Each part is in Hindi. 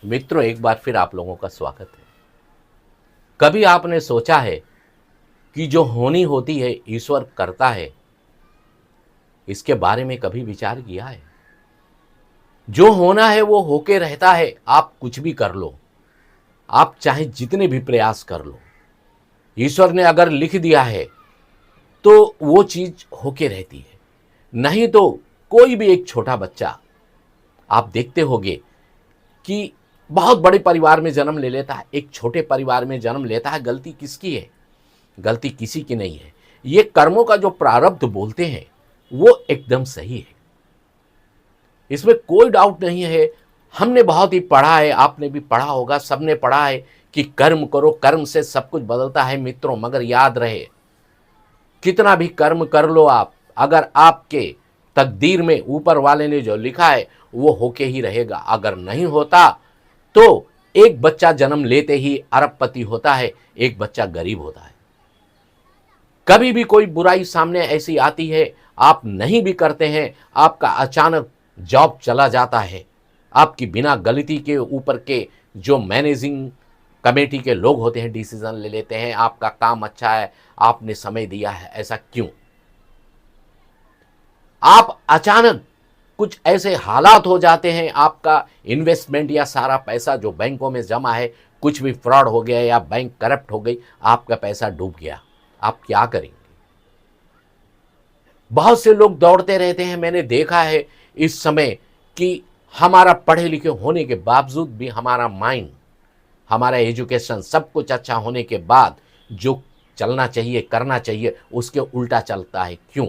मित्रों, एक बार फिर आप लोगों का स्वागत है। कभी आपने सोचा है कि जो होनी होती है ईश्वर करता है, इसके बारे में कभी विचार किया है? जो होना है वो होके रहता है। आप कुछ भी कर लो, आप चाहे जितने भी प्रयास कर लो, ईश्वर ने अगर लिख दिया है तो वो चीज होके रहती है। नहीं तो कोई भी एक छोटा बच्चा आप देखते होंगे कि बहुत बड़े परिवार में जन्म ले लेता है, एक छोटे परिवार में जन्म लेता है। गलती किसकी है? गलती किसी की नहीं है। ये कर्मों का जो प्रारब्ध बोलते हैं वो एकदम सही है, इसमें कोई डाउट नहीं है। हमने बहुत ही पढ़ा है, आपने भी पढ़ा होगा, सबने पढ़ा है कि कर्म करो, कर्म से सब कुछ बदलता है मित्रों। मगर याद रहे, कितना भी कर्म कर लो आप, अगर आपके तकदीर में ऊपर वाले ने जो लिखा है वो होके ही रहेगा। अगर नहीं होता तो एक बच्चा जन्म लेते ही अरबपति होता है, एक बच्चा गरीब होता है। कभी भी कोई बुराई सामने ऐसी आती है, आप नहीं भी करते हैं, आपका अचानक जॉब चला जाता है, आपकी बिना गलती के ऊपर के जो मैनेजिंग कमेटी के लोग होते हैं डिसीजन ले लेते हैं, आपका काम अच्छा है, आपने समय दिया है। ऐसा क्यों? आप अचानक कुछ ऐसे हालात हो जाते हैं, आपका इन्वेस्टमेंट या सारा पैसा जो बैंकों में जमा है, कुछ भी फ्रॉड हो गया या बैंक करप्ट हो गई, आपका पैसा डूब गया, आप क्या करेंगे? बहुत से लोग दौड़ते रहते हैं। मैंने देखा है इस समय कि हमारा पढ़े लिखे होने के बावजूद भी हमारा माइंड, हमारा एजुकेशन सब कुछ अच्छा होने के बाद जो चलना चाहिए, करना चाहिए, उसके उल्टा चलता है। क्यों?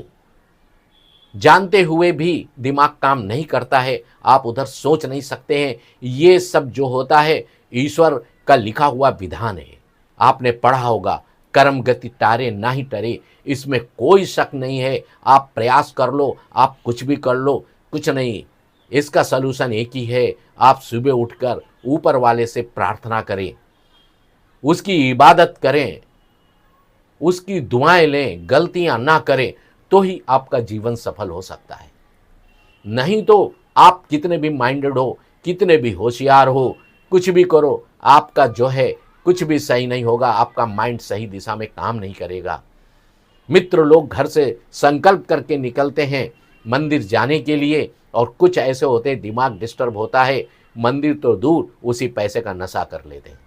जानते हुए भी दिमाग काम नहीं करता है, आप उधर सोच नहीं सकते हैं। ये सब जो होता है ईश्वर का लिखा हुआ विधान है। आपने पढ़ा होगा, कर्म गति टारे ना ही टरे, इसमें कोई शक नहीं है। आप प्रयास कर लो, आप कुछ भी कर लो, कुछ नहीं। इसका सलूशन एक ही है, आप सुबह उठकर ऊपर वाले से प्रार्थना करें, उसकी इबादत करें, उसकी दुआएं लें, गलतियां ना करें, तो ही आपका जीवन सफल हो सकता है। नहीं तो आप कितने भी माइंडेड हो, कितने भी होशियार हो, कुछ भी करो, आपका जो है कुछ भी सही नहीं होगा, आपका माइंड सही दिशा में काम नहीं करेगा। मित्र लोग घर से संकल्प करके निकलते हैं मंदिर जाने के लिए, और कुछ ऐसे होते हैं दिमाग डिस्टर्ब होता है, मंदिर तो दूर उसी पैसे का नशा कर लेते हैं।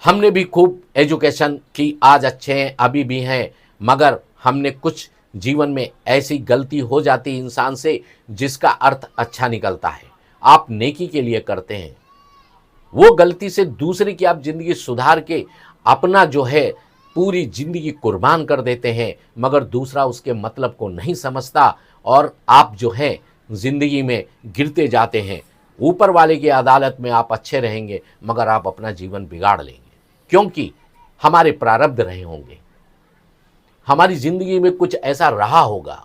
हमने भी खूब एजुकेशन की, आज अच्छे हैं, अभी भी हैं, मगर हमने कुछ जीवन में ऐसी गलती हो जाती इंसान से जिसका अर्थ अच्छा निकलता है। आप नेकी के लिए करते हैं, वो गलती से दूसरे की आप जिंदगी सुधार के अपना जो है पूरी जिंदगी कुर्बान कर देते हैं, मगर दूसरा उसके मतलब को नहीं समझता और आप जो है जिंदगी में गिरते जाते हैं। ऊपर वाले की अदालत में आप अच्छे रहेंगे, मगर आप अपना जीवन बिगाड़ लेंगे, क्योंकि हमारे प्रारब्ध रहे होंगे, हमारी जिंदगी में कुछ ऐसा रहा होगा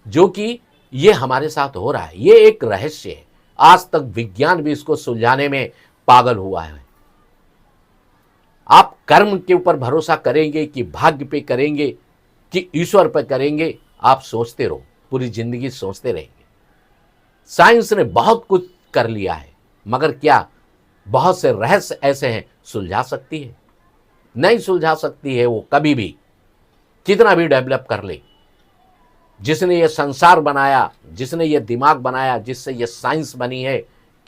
जो कि ये हमारे साथ हो रहा है। ये एक रहस्य है, आज तक विज्ञान भी इसको सुलझाने में पागल हुआ है। आप कर्म के ऊपर भरोसा करेंगे कि भाग्य पे करेंगे कि ईश्वर पे करेंगे, आप सोचते रहो, पूरी जिंदगी सोचते रहेंगे। साइंस ने बहुत कुछ कर लिया है, मगर क्या बहुत से रहस्य ऐसे हैं सुलझा सकती है? नहीं सुलझा सकती है वो कभी भी, कितना भी डेवलप कर ले। जिसने ये संसार बनाया, जिसने ये दिमाग बनाया, जिससे ये साइंस बनी है,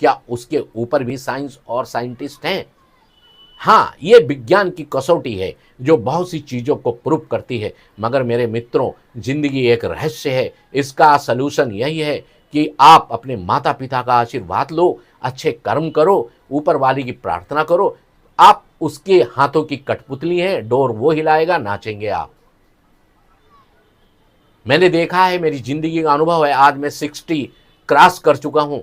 क्या उसके ऊपर भी साइंस और साइंटिस्ट हैं? हाँ, ये विज्ञान की कसौटी है जो बहुत सी चीज़ों को प्रूव करती है। मगर मेरे मित्रों, जिंदगी एक रहस्य है। इसका सलूशन यही है कि आप अपने माता पिता का आशीर्वाद लो, अच्छे कर्म करो, ऊपर वाली की प्रार्थना करो। आप उसके हाथों की कठपुतली हैं, डोर वो हिलाएगा, नाचेंगे आप। मैंने देखा है, मेरी जिंदगी का अनुभव है। आज मैं 60 क्रॉस कर चुका हूँ,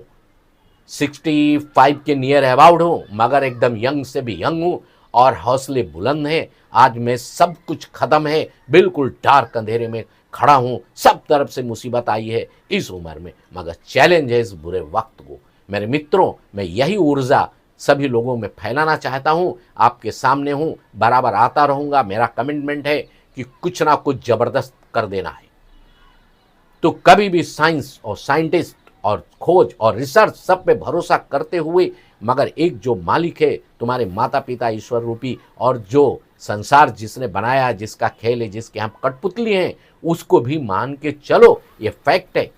65 के नियर अबाउट हूँ, मगर एकदम यंग से भी यंग हूँ और हौसले बुलंद हैं। आज मैं सब कुछ खत्म है, बिल्कुल डार्क अंधेरे में खड़ा हूँ। सब तरफ से मुसीबत आई है इस उम्र में, मगर चैलेंज है इस बुरे वक्त को। मेरे मित्रों, मैं यही ऊर्जा सभी लोगों में फैलाना चाहता हूँ। आपके सामने हूँ, बराबर आता रहूँगा। मेरा कमिटमेंट है कि कुछ ना कुछ ज़बरदस्त कर देना है। तो कभी भी साइंस और साइंटिस्ट और खोज और रिसर्च सब पे भरोसा करते हुए, मगर एक जो मालिक है तुम्हारे माता पिता ईश्वर रूपी, और जो संसार जिसने बनाया, जिसका खेल है, जिसके हम कठपुतली हैं, उसको भी मान के चलो। ये फैक्ट है।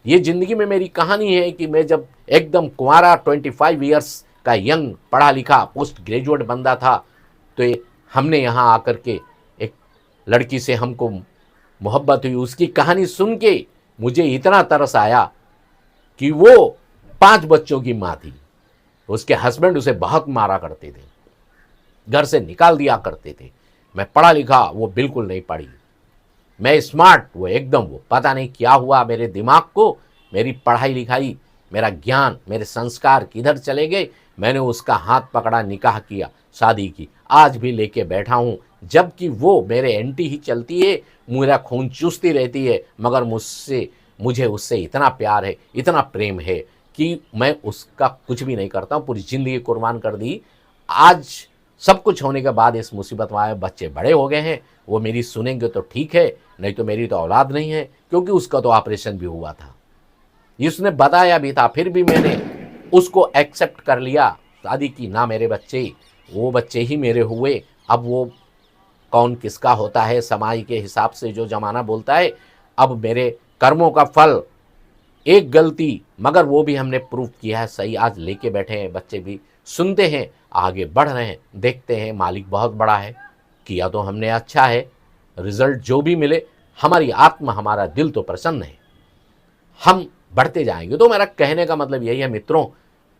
ये जिंदगी में मेरी कहानी है कि मैं जब एकदम कुंवारा 25 ईयर्स का यंग पढ़ा लिखा पोस्ट ग्रेजुएट बंदा था, तो हमने यहाँ आकर के एक लड़की से हमको मोहब्बत हुई। उसकी कहानी सुन के मुझे इतना तरस आया कि वो 5 बच्चों की माँ थी। उसके हस्बैंड उसे बहुत मारा करते थे, घर से निकाल दिया करते थे। मैं पढ़ा लिखा, वो बिल्कुल नहीं पढ़ी। मैं स्मार्ट, वो एकदम, वो पता नहीं क्या हुआ मेरे दिमाग को, मेरी पढ़ाई लिखाई, मेरा ज्ञान, मेरे संस्कार किधर चले गए। मैंने उसका हाथ पकड़ा, निकाह किया, शादी की, आज भी लेके बैठा हूँ। जबकि वो मेरे एंटी ही चलती है, मेरा खून चूसती रहती है, मगर मुझे उससे इतना प्यार है, इतना प्रेम है कि मैं उसका कुछ भी नहीं करता हूँ। पूरी ज़िंदगी कुर्बान कर दी। आज सब कुछ होने के बाद इस मुसीबत में आए, बच्चे बड़े हो गए हैं, वो मेरी सुनेंगे तो ठीक है, नहीं तो मेरी तो औलाद नहीं है, क्योंकि उसका तो ऑपरेशन भी हुआ था, उसने बताया भी था। फिर भी मैंने उसको एक्सेप्ट कर लिया, शादी की। ना मेरे बच्चे, वो बच्चे ही मेरे हुए। अब वो कौन किसका होता है समाज के हिसाब से जो जमाना बोलता है। अब मेरे कर्मों का फल, एक गलती, मगर वो भी हमने प्रूव किया है सही। आज लेके बैठे हैं, बच्चे भी सुनते हैं, आगे बढ़ रहे हैं। देखते हैं, मालिक बहुत बड़ा है, किया तो हमने अच्छा है। रिजल्ट जो भी मिले, हमारी आत्मा, हमारा दिल तो प्रसन्न है, हम बढ़ते जाएंगे। तो मेरा कहने का मतलब यही है मित्रों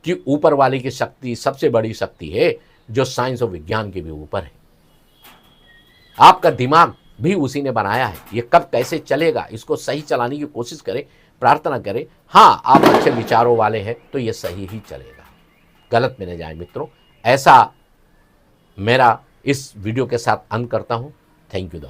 कि ऊपर वाले की शक्ति सबसे बड़ी शक्ति है, जो साइंस और विज्ञान के भी ऊपर है। आपका दिमाग भी उसी ने बनाया है। ये कब कैसे चलेगा, इसको सही चलाने की कोशिश करें, प्रार्थना करें। हाँ, आप अच्छे विचारों वाले हैं तो ये सही ही चलेगा, गलत में न जाए मित्रों। ऐसा मेरा इस वीडियो के साथ अंत करता हूँ। Thank you.